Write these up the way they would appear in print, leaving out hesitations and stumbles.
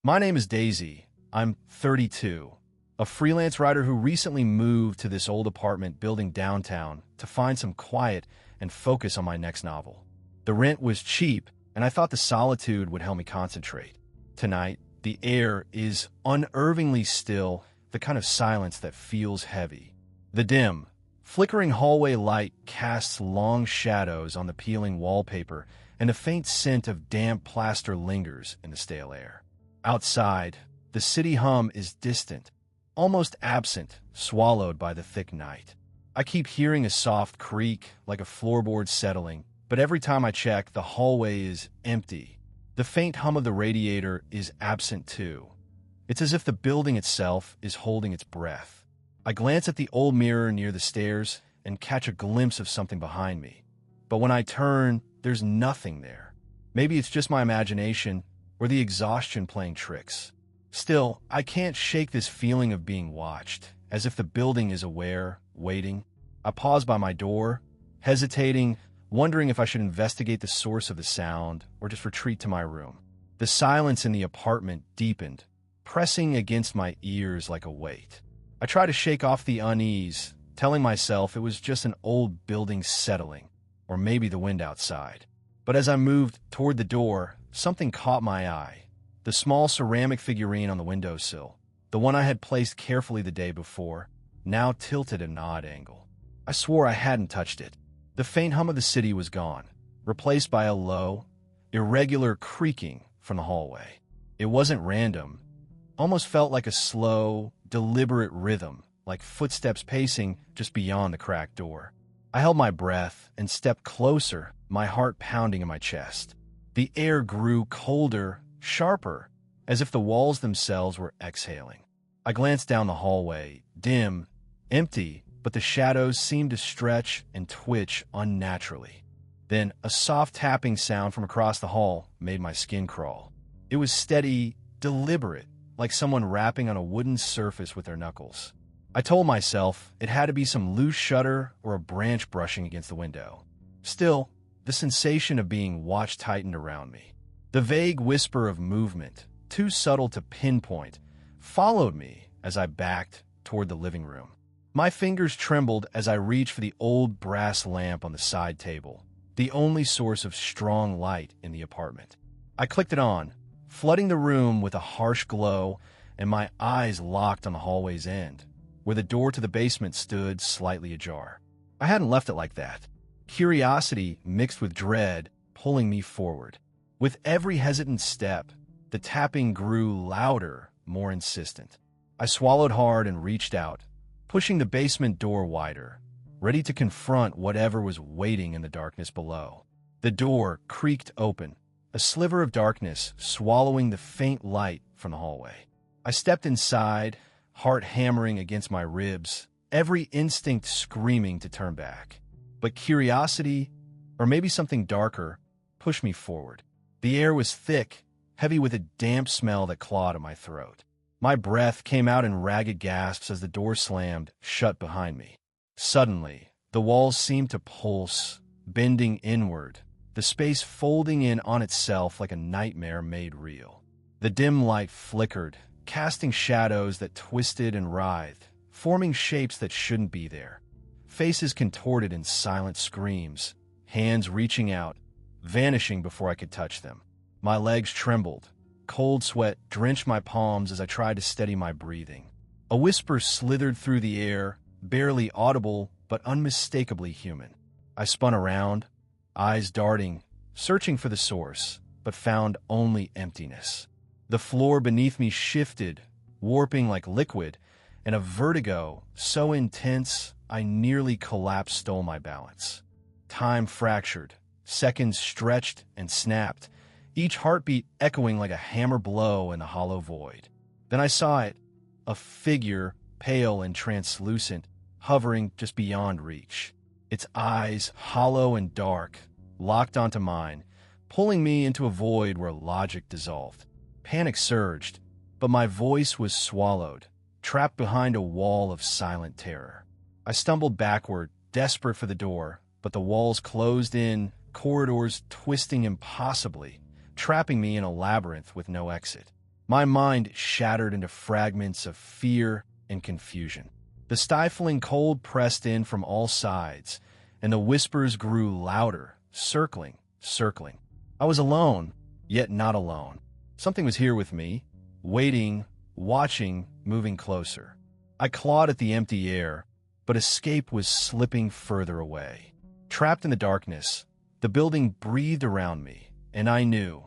My name is Daisy. I'm 32, a freelance writer who recently moved to this old apartment building downtown to find some quiet and focus on my next novel. The rent was cheap, and I thought the solitude would help me concentrate. Tonight, the air is unnervingly still, the kind of silence that feels heavy. The dim, flickering hallway light casts long shadows on the peeling wallpaper, and a faint scent of damp plaster lingers in the stale air. Outside, the city hum is distant, almost absent, swallowed by the thick night. I keep hearing a soft creak, like a floorboard settling, but every time I check, the hallway is empty. The faint hum of the radiator is absent too. It's as if the building itself is holding its breath. I glance at the old mirror near the stairs and catch a glimpse of something behind me. But when I turn, there's nothing there. Maybe it's just my imagination or the exhaustion playing tricks. Still, I can't shake this feeling of being watched, as if the building is aware, waiting. I pause by my door, hesitating, wondering if I should investigate the source of the sound or just retreat to my room. The silence in the apartment deepened, pressing against my ears like a weight. I try to shake off the unease, telling myself it was just an old building settling, or maybe the wind outside. But as I moved toward the door, something caught my eye. The small ceramic figurine on the windowsill, the one I had placed carefully the day before, now tilted at an odd angle. I swore I hadn't touched it. The faint hum of the city was gone, replaced by a low, irregular creaking from the hallway. It wasn't random, almost felt like a slow, deliberate rhythm, like footsteps pacing just beyond the cracked door. I held my breath and stepped closer, my heart pounding in my chest. The air grew colder, sharper, as if the walls themselves were exhaling. I glanced down the hallway, dim, empty, but the shadows seemed to stretch and twitch unnaturally. Then a soft tapping sound from across the hall made my skin crawl. It was steady, deliberate, like someone rapping on a wooden surface with their knuckles. I told myself it had to be some loose shutter or a branch brushing against the window. Still, the sensation of being watched tightened around me. The vague whisper of movement, too subtle to pinpoint, followed me as I backed toward the living room. My fingers trembled as I reached for the old brass lamp on the side table, the only source of strong light in the apartment. I clicked it on, flooding the room with a harsh glow, and my eyes locked on the hallway's end, where the door to the basement stood slightly ajar. I hadn't left it like that. Curiosity mixed with dread pulling me forward. With every hesitant step, the tapping grew louder, more insistent. I swallowed hard and reached out, pushing the basement door wider, ready to confront whatever was waiting in the darkness below. The door creaked open, a sliver of darkness swallowing the faint light from the hallway. I stepped inside, heart hammering against my ribs, every instinct screaming to turn back. But curiosity, or maybe something darker, pushed me forward. The air was thick, heavy with a damp smell that clawed at my throat. My breath came out in ragged gasps as the door slammed shut behind me. Suddenly, the walls seemed to pulse, bending inward, the space folding in on itself like a nightmare made real. The dim light flickered, casting shadows that twisted and writhed, forming shapes that shouldn't be there. Faces contorted in silent screams, hands reaching out, vanishing before I could touch them. My legs trembled. Cold sweat drenched my palms as I tried to steady my breathing. A whisper slithered through the air, barely audible but unmistakably human. I spun around, eyes darting, searching for the source, but found only emptiness. The floor beneath me shifted, warping like liquid, and a vertigo so intense I nearly collapsed stole my balance. Time fractured, seconds stretched and snapped, each heartbeat echoing like a hammer blow in the hollow void. Then I saw it, a figure, pale and translucent, hovering just beyond reach. Its eyes, hollow and dark, locked onto mine, pulling me into a void where logic dissolved. Panic surged, but my voice was swallowed, trapped behind a wall of silent terror. I stumbled backward, desperate for the door, but the walls closed in, corridors twisting impossibly, trapping me in a labyrinth with no exit. My mind shattered into fragments of fear and confusion. The stifling cold pressed in from all sides, and the whispers grew louder, circling, circling. I was alone, yet not alone. Something was here with me, waiting, watching, moving closer. I clawed at the empty air, but escape was slipping further away. Trapped in the darkness, the building breathed around me, and I knew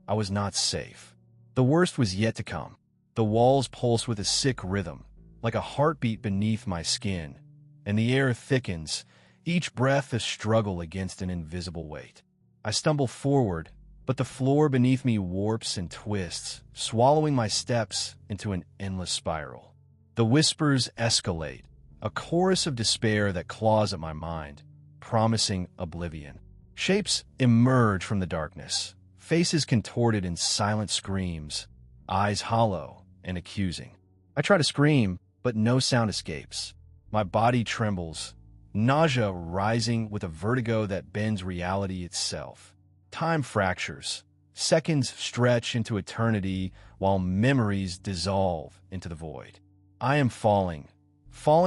I was not safe. The worst was yet to come. The walls pulsed with a sick rhythm, like a heartbeat beneath my skin, and the air thickens, each breath a struggle against an invisible weight. I stumble forward, but the floor beneath me warps and twists, swallowing my steps into an endless spiral. The whispers escalate, a chorus of despair that claws at my mind, promising oblivion. Shapes emerge from the darkness, faces contorted in silent screams, eyes hollow and accusing. I try to scream, but no sound escapes. My body trembles, nausea rising with a vertigo that bends reality itself. Time fractures. Seconds stretch into eternity while memories dissolve into the void. I am falling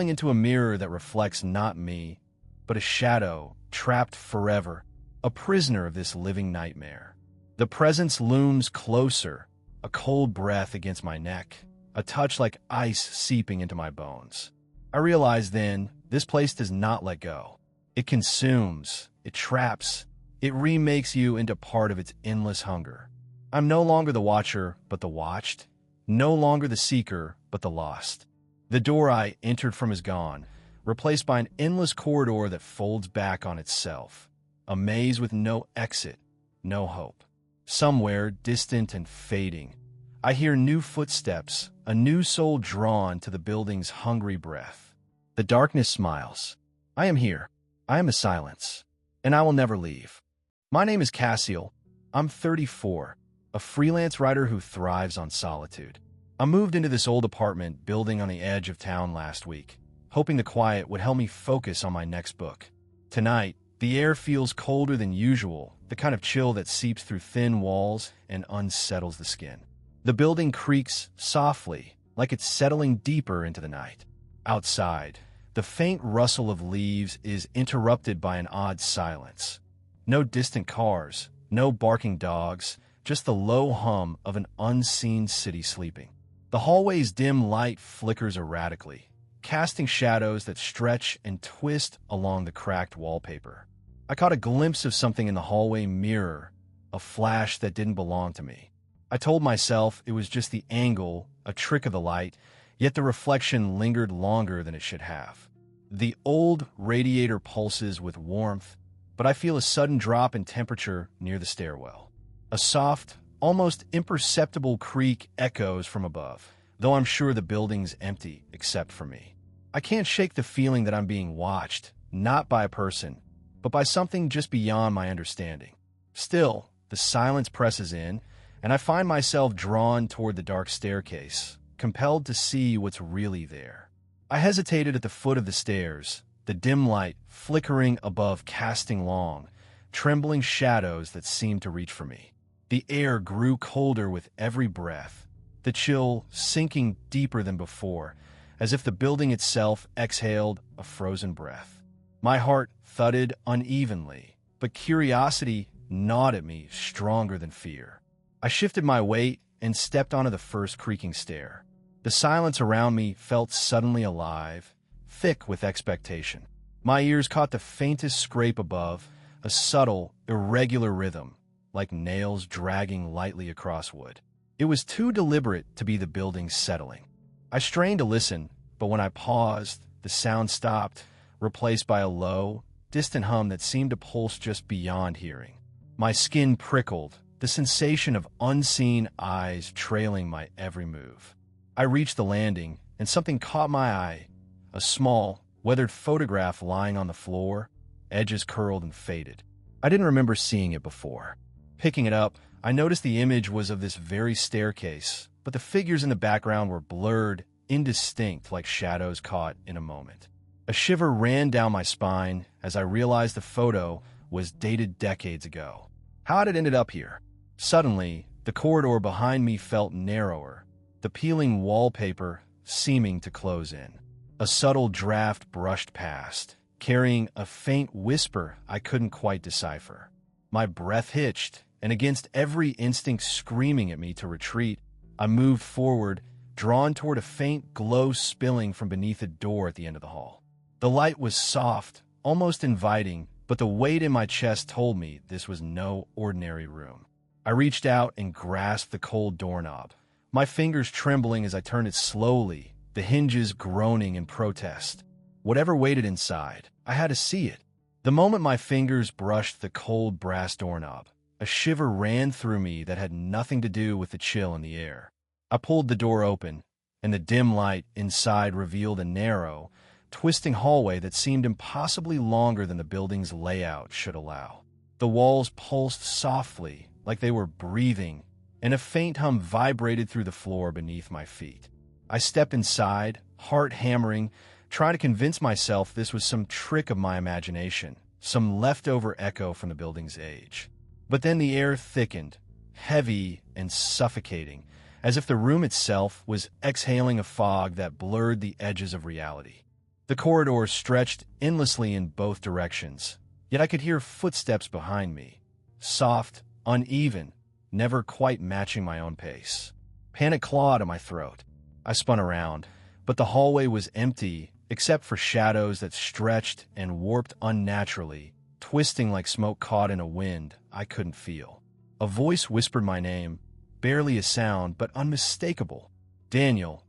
into a mirror that reflects not me, but a shadow trapped forever, a prisoner of this living nightmare. The presence looms closer, a cold breath against my neck, a touch like ice seeping into my bones. I realize then, this place does not let go. It consumes, it traps, it remakes you into part of its endless hunger. I'm no longer the watcher, but the watched, no longer the seeker, but the lost. The door I entered from is gone, replaced by an endless corridor that folds back on itself, a maze with no exit, no hope. Somewhere, distant and fading, I hear new footsteps, a new soul drawn to the building's hungry breath. The darkness smiles. I am here. I am a silence, and I will never leave. My name is Cassiel. I'm 34, a freelance writer who thrives on solitude. I moved into this old apartment building on the edge of town last week, hoping the quiet would help me focus on my next book. Tonight, the air feels colder than usual, the kind of chill that seeps through thin walls and unsettles the skin. The building creaks softly, like it's settling deeper into the night. Outside, the faint rustle of leaves is interrupted by an odd silence. No distant cars, no barking dogs, just the low hum of an unseen city sleeping. The hallway's dim light flickers erratically, casting shadows that stretch and twist along the cracked wallpaper. I caught a glimpse of something in the hallway mirror, a flash that didn't belong to me. I told myself it was just the angle, a trick of the light, yet the reflection lingered longer than it should have. The old radiator pulses with warmth, but I feel a sudden drop in temperature near the stairwell. A soft, almost imperceptible creak echoes from above, though I'm sure the building's empty except for me. I can't shake the feeling that I'm being watched, not by a person, but by something just beyond my understanding. Still, the silence presses in, and I find myself drawn toward the dark staircase, compelled to see what's really there. I hesitated at the foot of the stairs, the dim light flickering above casting long, trembling shadows that seemed to reach for me. The air grew colder with every breath, the chill sinking deeper than before, as if the building itself exhaled a frozen breath. My heart thudded unevenly, but curiosity gnawed at me stronger than fear. I shifted my weight and stepped onto the first creaking stair. The silence around me felt suddenly alive, thick with expectation. My ears caught the faintest scrape above, a subtle, irregular rhythm, like nails dragging lightly across wood. It was too deliberate to be the building's settling. I strained to listen, but when I paused, the sound stopped, replaced by a low, distant hum that seemed to pulse just beyond hearing. My skin prickled, the sensation of unseen eyes trailing my every move. I reached the landing, and something caught my eye, a small, weathered photograph lying on the floor, edges curled and faded. I didn't remember seeing it before. Picking it up, I noticed the image was of this very staircase, but the figures in the background were blurred, indistinct like shadows caught in a moment. A shiver ran down my spine as I realized the photo was dated decades ago. How had it ended up here? Suddenly, The corridor behind me felt narrower, the peeling wallpaper seeming to close in. A subtle draft brushed past, carrying a faint whisper I couldn't quite decipher. My breath hitched, and against every instinct screaming at me to retreat, I moved forward, drawn toward a faint glow spilling from beneath a door at the end of the hall. The light was soft, almost inviting, but the weight in my chest told me this was no ordinary room. I reached out and grasped the cold doorknob, my fingers trembling as I turned it slowly, the hinges groaning in protest. Whatever waited inside, I had to see it. The moment my fingers brushed the cold brass doorknob, a shiver ran through me that had nothing to do with the chill in the air. I pulled the door open, and the dim light inside revealed a narrow, twisting hallway that seemed impossibly longer than the building's layout should allow. The walls pulsed softly, like they were breathing, and a faint hum vibrated through the floor beneath my feet. I stepped inside, heart hammering, trying to convince myself this was some trick of my imagination, some leftover echo from the building's age. But then the air thickened, heavy and suffocating, as if the room itself was exhaling a fog that blurred the edges of reality. The corridor stretched endlessly in both directions, yet I could hear footsteps behind me, soft, uneven, never quite matching my own pace. Panic clawed at my throat. I spun around, but the hallway was empty except for shadows that stretched and warped unnaturally, twisting like smoke caught in a wind I couldn't feel. A voice whispered my name, barely a sound, but unmistakable. Daniel.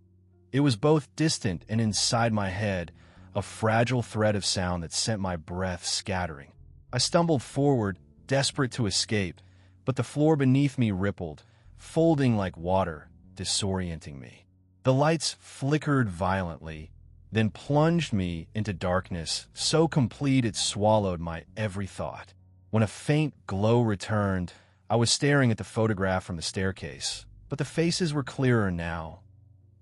It was both distant and inside my head, a fragile thread of sound that sent my breath scattering. I stumbled forward, desperate to escape, but the floor beneath me rippled, folding like water, disorienting me. The lights flickered violently, then plunged me into darkness so complete it swallowed my every thought. When a faint glow returned, I was staring at the photograph from the staircase, but the faces were clearer now,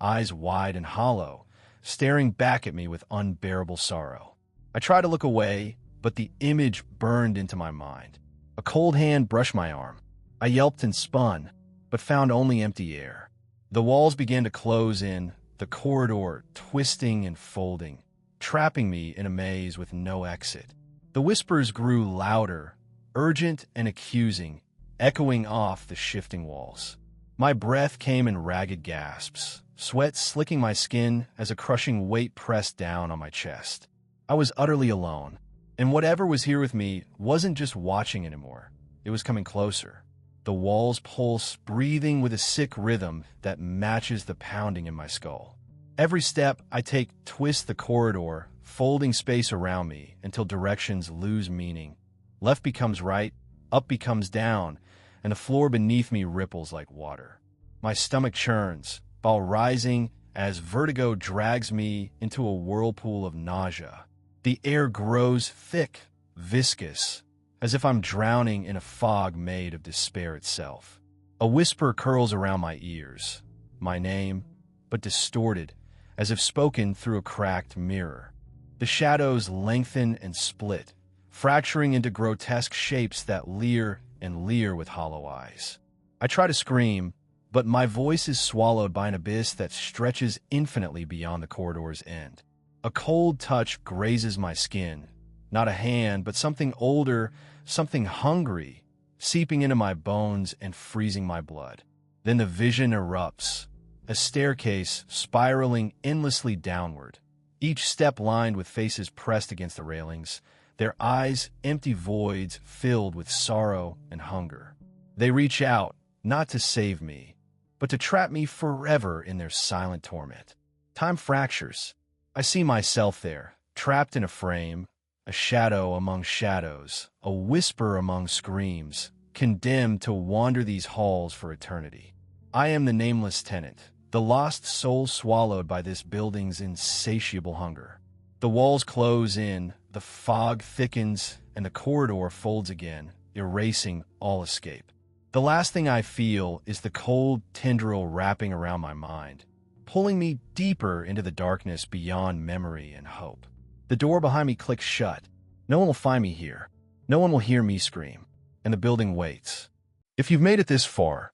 eyes wide and hollow, staring back at me with unbearable sorrow. I tried to look away, but the image burned into my mind. A cold hand brushed my arm. I yelped and spun, but found only empty air. The walls began to close in, the corridor twisting and folding, trapping me in a maze with no exit. The whispers grew louder, urgent and accusing, echoing off the shifting walls. My breath came in ragged gasps, sweat slicking my skin as a crushing weight pressed down on my chest. I was utterly alone, and whatever was here with me wasn't just watching anymore. It was coming closer. The walls pulse, breathing with a sick rhythm that matches the pounding in my skull. Every step I take twists the corridor, folding space around me until directions lose meaning. Left becomes right, up becomes down, and the floor beneath me ripples like water. My stomach churns, while rising as vertigo drags me into a whirlpool of nausea. The air grows thick, viscous, as if I'm drowning in a fog made of despair itself. A whisper curls around my ears, my name, but distorted, as if spoken through a cracked mirror. The shadows lengthen and split, fracturing into grotesque shapes that leer and leer with hollow eyes. I try to scream, but my voice is swallowed by an abyss that stretches infinitely beyond the corridor's end. A cold touch grazes my skin, not a hand, but something older, something hungry, seeping into my bones and freezing my blood. Then the vision erupts, a staircase spiraling endlessly downward, each step lined with faces pressed against the railings, their eyes empty voids filled with sorrow and hunger. They reach out, not to save me, but to trap me forever in their silent torment. Time fractures. I see myself there, trapped in a frame, a shadow among shadows, a whisper among screams, condemned to wander these halls for eternity. I am the nameless tenant, the lost soul swallowed by this building's insatiable hunger. The walls close in, the fog thickens, and the corridor folds again, erasing all escape. The last thing I feel is the cold tendril wrapping around my mind, pulling me deeper into the darkness beyond memory and hope. The door behind me clicks shut. No one will find me here. No one will hear me scream. And the building waits. If you've made it this far,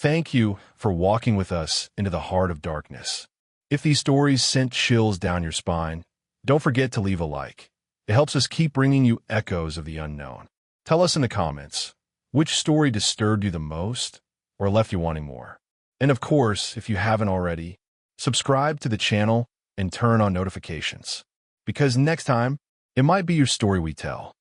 Thank you for walking with us into the heart of darkness. If these stories sent chills down your spine, don't forget to leave a like. It helps us keep bringing you echoes of the unknown. Tell us in the comments, which story disturbed you the most or left you wanting more? And of course, if you haven't already, subscribe to the channel and turn on notifications. Because next time, it might be your story we tell.